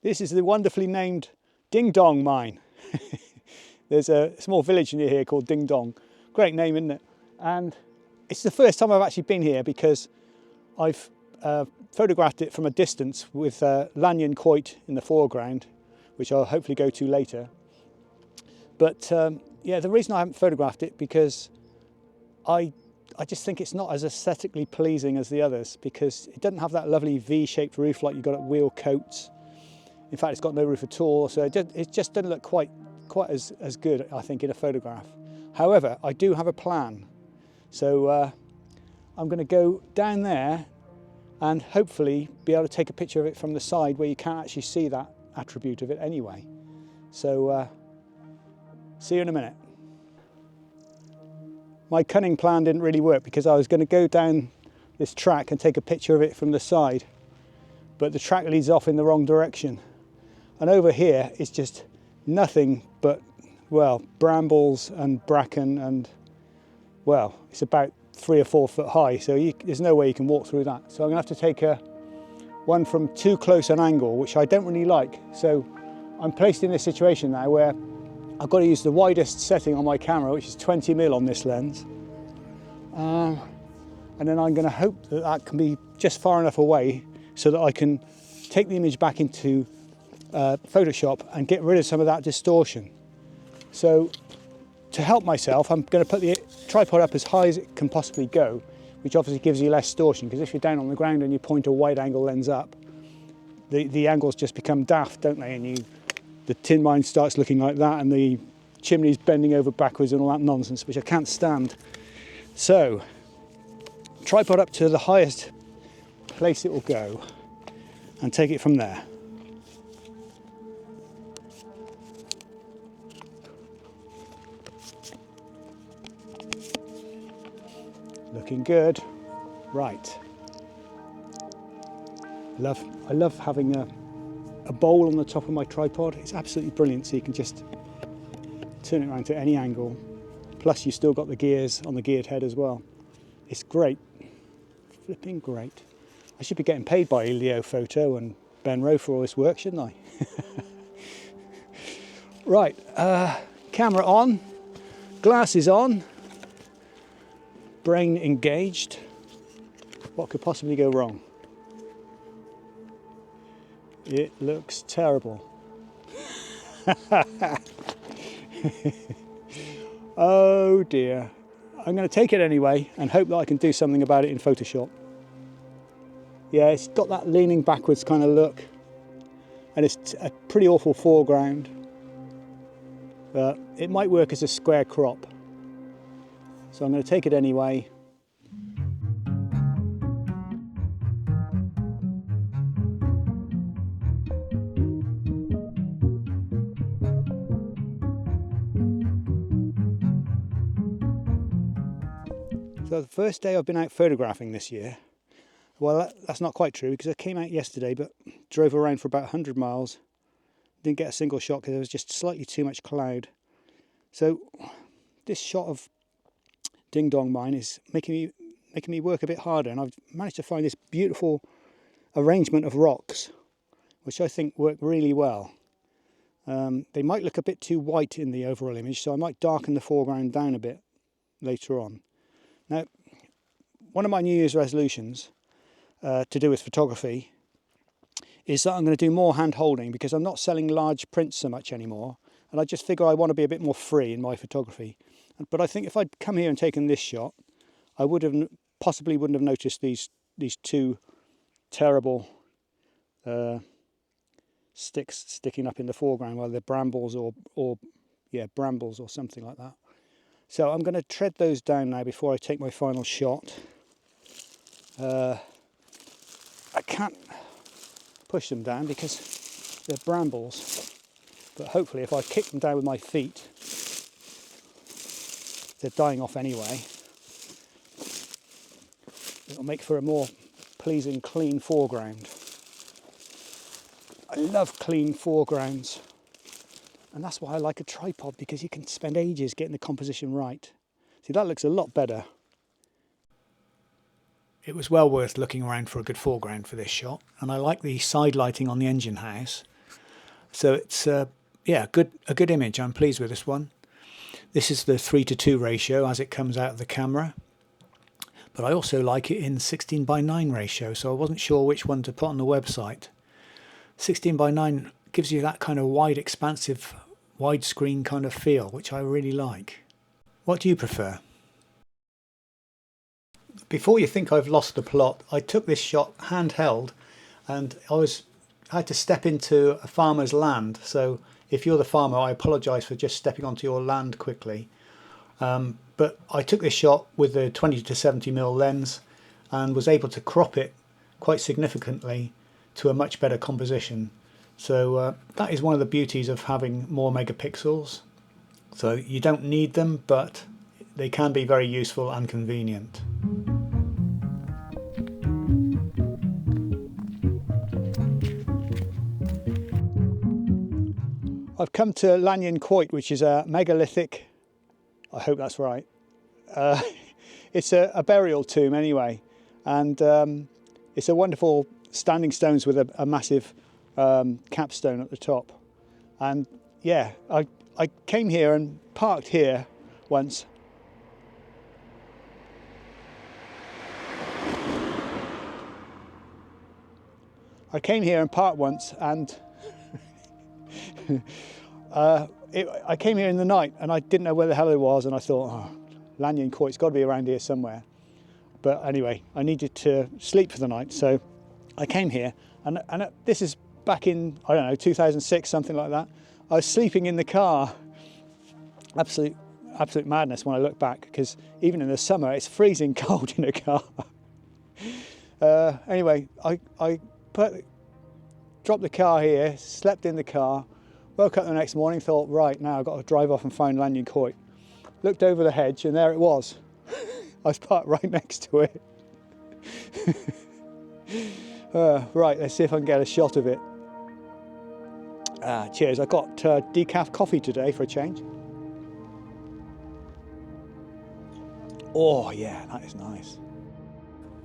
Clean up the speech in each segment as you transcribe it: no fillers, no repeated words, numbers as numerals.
This is the wonderfully named Ding Dong mine. There's a small village near here called Ding Dong. Great name, isn't it? And it's the first time I've actually been here because I've photographed it from a distance with Lanyon Quoit in the foreground, which I'll hopefully go to later. But yeah, the reason I haven't photographed it because I just think it's not as aesthetically pleasing as the others, because it doesn't have that lovely V-shaped roof like you've got at Wheel Coats. In fact, it's got no roof at all, so it just doesn't look quite as good, I think, in a photograph. However, I do have a plan. So I'm going to go down there and hopefully be able to take a picture of it from the side where you can't actually see that attribute of it anyway. So see you in a minute. My cunning plan didn't really work because I was going to go down this track and take a picture of it from the side, but the track leads off in the wrong direction. And over here it's just nothing but, well, brambles and bracken, and, well, it's about 3 or 4 foot high, so there's no way you can walk through that. So I'm going to have to take one from too close an angle, which I don't really like. So I'm placed in this situation now where I've got to use the widest setting on my camera, which is 20mm on this lens. And then I'm going to hope that that can be just far enough away so that I can take the image back into Photoshop and get rid of some of that distortion. So to help myself, I'm going to put the tripod up as high as it can possibly go, which obviously gives you less distortion, because if you're down on the ground and you point a wide angle lens up, the angles just become daft, don't they? And the tin mine starts looking like that, and the chimney's bending over backwards and all that nonsense, which I can't stand. So, tripod up to the highest place it will go and take it from there. Looking good. Right. I love having a bowl on the top of my tripod. It's absolutely brilliant, so you can just turn it around to any angle. Plus you still got the gears on the geared head as well. It's great. Flipping great. I should be getting paid by Leo Photo and Ben Rowe for all this work, shouldn't I? Right, camera on, glasses on, brain engaged. What could possibly go wrong? It looks terrible. Oh dear. I'm going to take it anyway and hope that I can do something about it in Photoshop. Yeah, it's got that leaning backwards kind of look, and it's a pretty awful foreground. But it might work as a square crop. So I'm going to take it anyway. So the first day I've been out photographing this year, well, that's not quite true, because I came out yesterday but drove around for about 100 miles. Didn't get a single shot because there was just slightly too much cloud. So this shot of Ding Dong mine is making me work a bit harder, and I've managed to find this beautiful arrangement of rocks, which I think work really well. They might look a bit too white in the overall image, so I might darken the foreground down a bit later on. Now, one of my New Year's resolutions to do with photography is that I'm going to do more hand holding, because I'm not selling large prints so much anymore, and I just figure I want to be a bit more free in my photography. But I think if I'd come here and taken this shot, I possibly wouldn't have noticed these two terrible sticks sticking up in the foreground, whether they're brambles or brambles or something like that. So I'm going to tread those down now before I take my final shot. I can't push them down because they're brambles, but hopefully if I kick them down with my feet, they're dying off anyway, it'll make for a more pleasing, clean foreground. I love clean foregrounds. And that's why I like a tripod, because you can spend ages getting the composition right. See, that looks a lot better. It was well worth looking around for a good foreground for this shot, and I like the side lighting on the engine house. So it's yeah, a good image. I'm pleased with this one. This is the 3:2 ratio as it comes out of the camera, but I also like it in 16:9 ratio, so I wasn't sure which one to put on the website. 16:9 gives you that kind of wide, expansive, widescreen kind of feel, which I really like. What do you prefer? Before you think I've lost the plot, I took this shot handheld, and I had to step into a farmer's land. So if you're the farmer, I apologise for just stepping onto your land quickly. But I took this shot with the 20 to 70mm lens and was able to crop it quite significantly to a much better composition. So that is one of the beauties of having more megapixels. So you don't need them, but they can be very useful and convenient. I've come to Lanyon Quoit, which is a megalithic, I hope that's right. It's a burial tomb anyway, and it's a wonderful standing stones with a massive capstone at the top. And yeah, I came here and parked here once. I came here and parked once, and I came here in the night and I didn't know where the hell it was, and I thought, oh, Lanyon Quoit's got to be around here somewhere. But anyway, I needed to sleep for the night, so I came here, and this is back in, I don't know, 2006, something like that. I was sleeping in the car. Absolute madness when I look back, because even in the summer it's freezing cold in a car. Anyway, I dropped the car here, slept in the car, woke up the next morning, thought, right, now I've got to drive off and find Lanyon Quoit. Looked over the hedge and there it was. I was parked right next to it. Right, let's see if I can get a shot of it. Cheers, I got decaf coffee today for a change. Oh yeah, that is nice.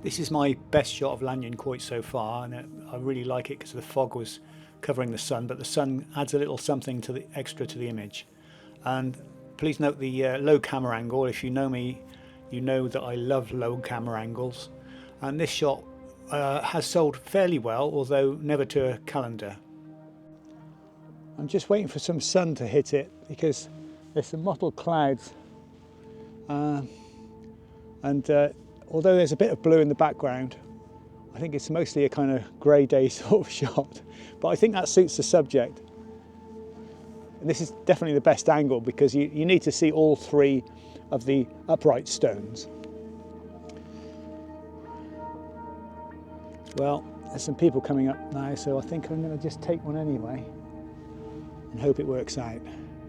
This is my best shot of Lanyon Quoit so far, and I really like it because the fog was covering the sun, but the sun adds a little something to the extra to the image. And please note the low camera angle. If you know me, you know that I love low camera angles, and this shot has sold fairly well, although never to a calendar. I'm just waiting for some sun to hit it because there's some mottled clouds, and although there's a bit of blue in the background, I think it's mostly a kind of grey day sort of shot, but I think that suits the subject. And this is definitely the best angle because you need to see all three of the upright stones. Well, there's some people coming up now, so I think I'm going to just take one anyway and hope it works out.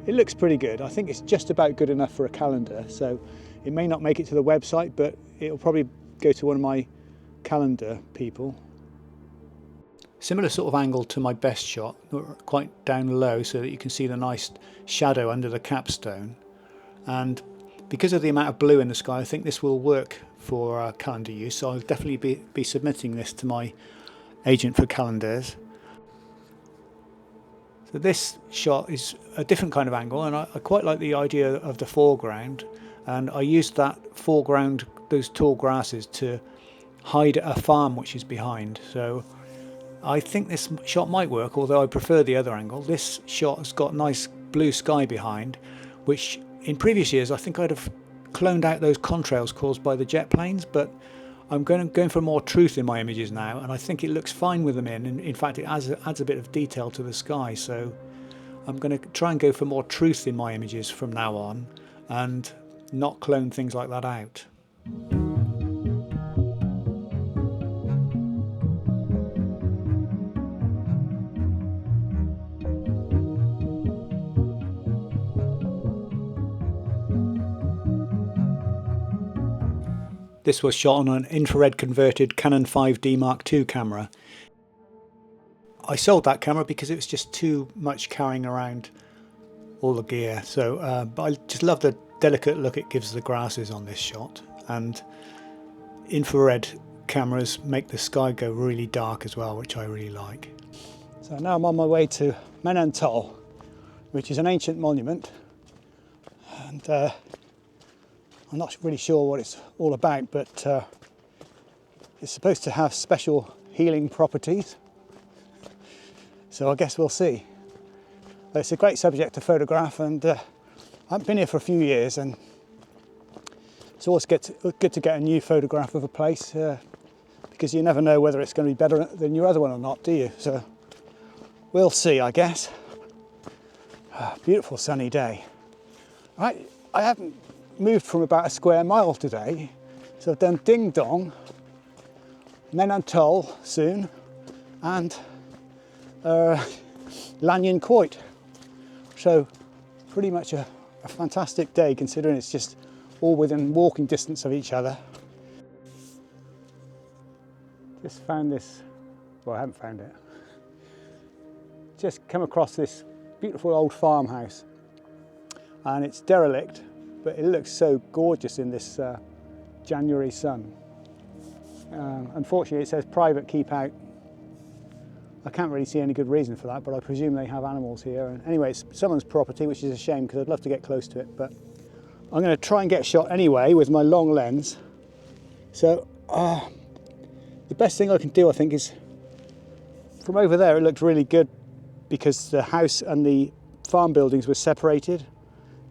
It looks pretty good. I think it's just about good enough for a calendar, so it may not make it to the website, but it'll probably go to one of my calendar people. Similar sort of angle to my best shot, quite down low so that you can see the nice shadow under the capstone. And because of the amount of blue in the sky, I think this will work for calendar use, so I'll definitely be submitting this to my agent for calendars. So this shot is a different kind of angle, and I quite like the idea of the foreground, and I used that foreground, those tall grasses, to hide a farm which is behind. So I think this shot might work, although I prefer the other angle. This shot has got nice blue sky behind, which in previous years I think I'd have cloned out those contrails caused by the jet planes, but I'm going for more truth in my images now, and I think it looks fine with them in. And in fact, it adds a bit of detail to the sky, so I'm going to try and go for more truth in my images from now on and not clone things like that out. This was shot on an infrared converted Canon 5D Mark II camera. I sold that camera because it was just too much carrying around all the gear. So, but I just love the delicate look it gives the grasses on this shot. And infrared cameras make the sky go really dark as well, which I really like. So now I'm on my way to Men-an-Tol, which is an ancient monument, and I'm not really sure what it's all about, but it's supposed to have special healing properties, so I guess we'll see. But it's a great subject to photograph, and I haven't been here for a few years, and it's always good to get a new photograph of a place, because you never know whether it's going to be better than your other one or not, do you? So we'll see, I guess. Beautiful sunny day. I haven't moved from about a square mile today, so I've done Ding Dong, Men-an-Tol soon, and Lanyon Quoit. So pretty much a fantastic day, considering it's just all within walking distance of each other. Just found this, well, I haven't found it. Just come across this beautiful old farmhouse, and it's derelict, but it looks so gorgeous in this January sun. Unfortunately, it says private, keep out. I can't really see any good reason for that, but I presume they have animals here. And anyway, it's someone's property, which is a shame because I'd love to get close to it, but I'm going to try and get a shot anyway with my long lens. So the best thing I can do, I think, is from over there it looked really good because the house and the farm buildings were separated,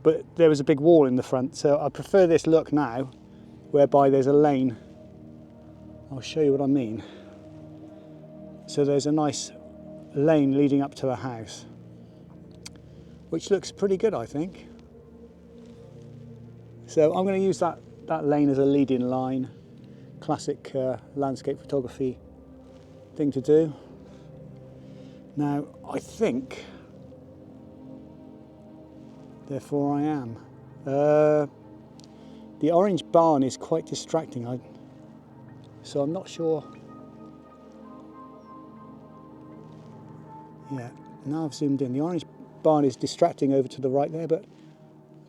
but there was a big wall in the front. So I prefer this look now, whereby there's a lane. I'll show you what I mean. So there's a nice lane leading up to a house, which looks pretty good, I think. So I'm going to use that lane as a lead-in line. Classic landscape photography thing to do. Now, I think, therefore I am. The orange barn is quite distracting, so I'm not sure. Yeah, now I've zoomed in. The orange barn is distracting over to the right there, but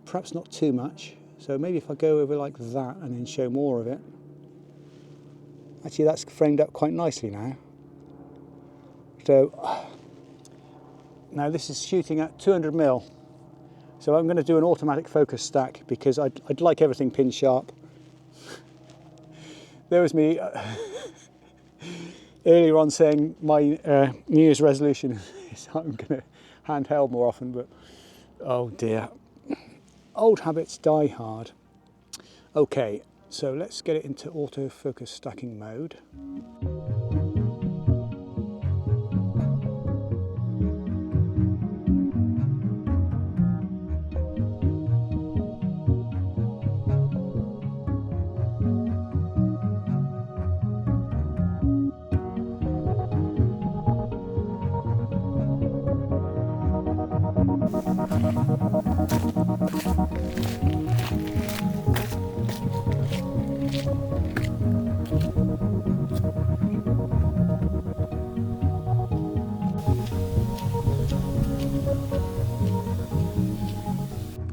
perhaps not too much. So maybe if I go over like that and then show more of it. Actually, that's framed up quite nicely now. So now this is shooting at 200mm. So I'm going to do an automatic focus stack because I'd like everything pin sharp. There was me earlier on saying my New Year's resolution is I'm going to handheld more often, but oh dear. Old habits die hard. Okay, so let's get it into autofocus stacking mode.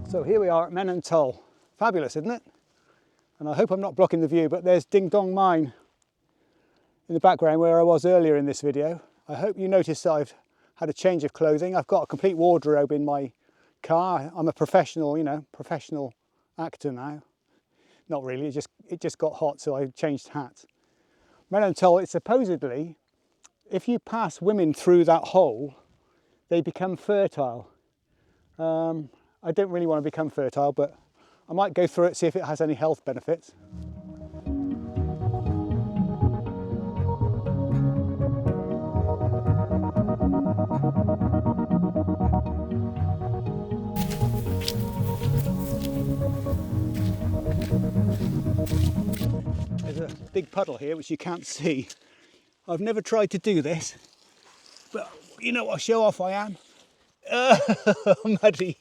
So here we are at Men-an-Tol. Fabulous, isn't it? And I hope I'm not blocking the view, but there's Ding Dong Mine in the background where I was earlier in this video. I hope you noticed that I've had a change of clothing. I've got a complete wardrobe in my car. I'm a professional, professional actor now. Not really, it just got hot, so I changed hats. Men-an-Tol, it's supposedly, if you pass women through that hole, they become fertile. I don't really want to become fertile, but I might go through it, see if it has any health benefits. There's a big puddle here which you can't see. I've never tried to do this, but you know what a show off I am. Muddy.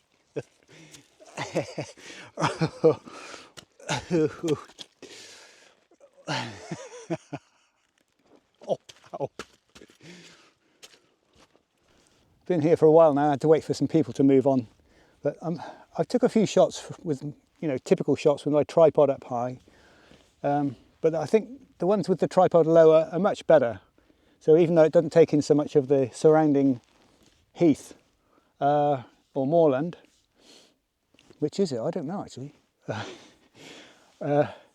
Oh. Been here for a while now. I had to wait for some people to move on, but I took a few shots with, typical shots with my tripod up high. But I think the ones with the tripod lower are much better. So even though it doesn't take in so much of the surrounding heath or moorland, which is it? I don't know actually.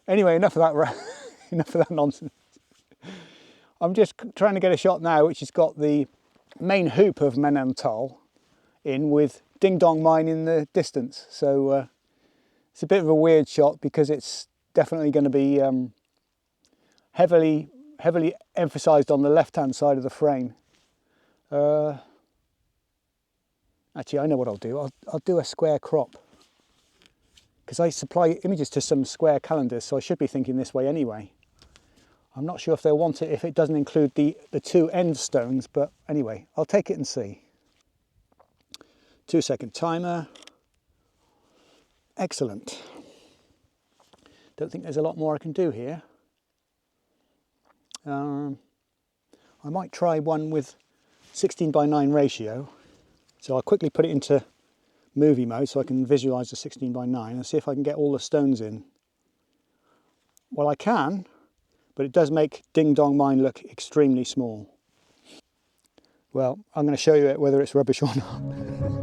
Anyway, enough of that. Enough of that nonsense. I'm just trying to get a shot now, which has got the main hoop of Men-an-Tol in with Ding Dong Mine in the distance. So it's a bit of a weird shot because it's definitely going to be heavily emphasised on the left-hand side of the frame. Actually, I know what I'll do. I'll do a square crop because I supply images to some square calendars, so I should be thinking this way anyway. I'm not sure if they'll want it if it doesn't include the two end stones, but anyway, I'll take it and see. 2-second timer. Excellent. Don't think there's a lot more I can do here. I might try one with 16:9 ratio. So I'll quickly put it into movie mode so I can visualise the 16:9 and see if I can get all the stones in. Well, I can, but it does make Ding Dong Mine look extremely small. Well, I'm going to show you whether it's rubbish or not.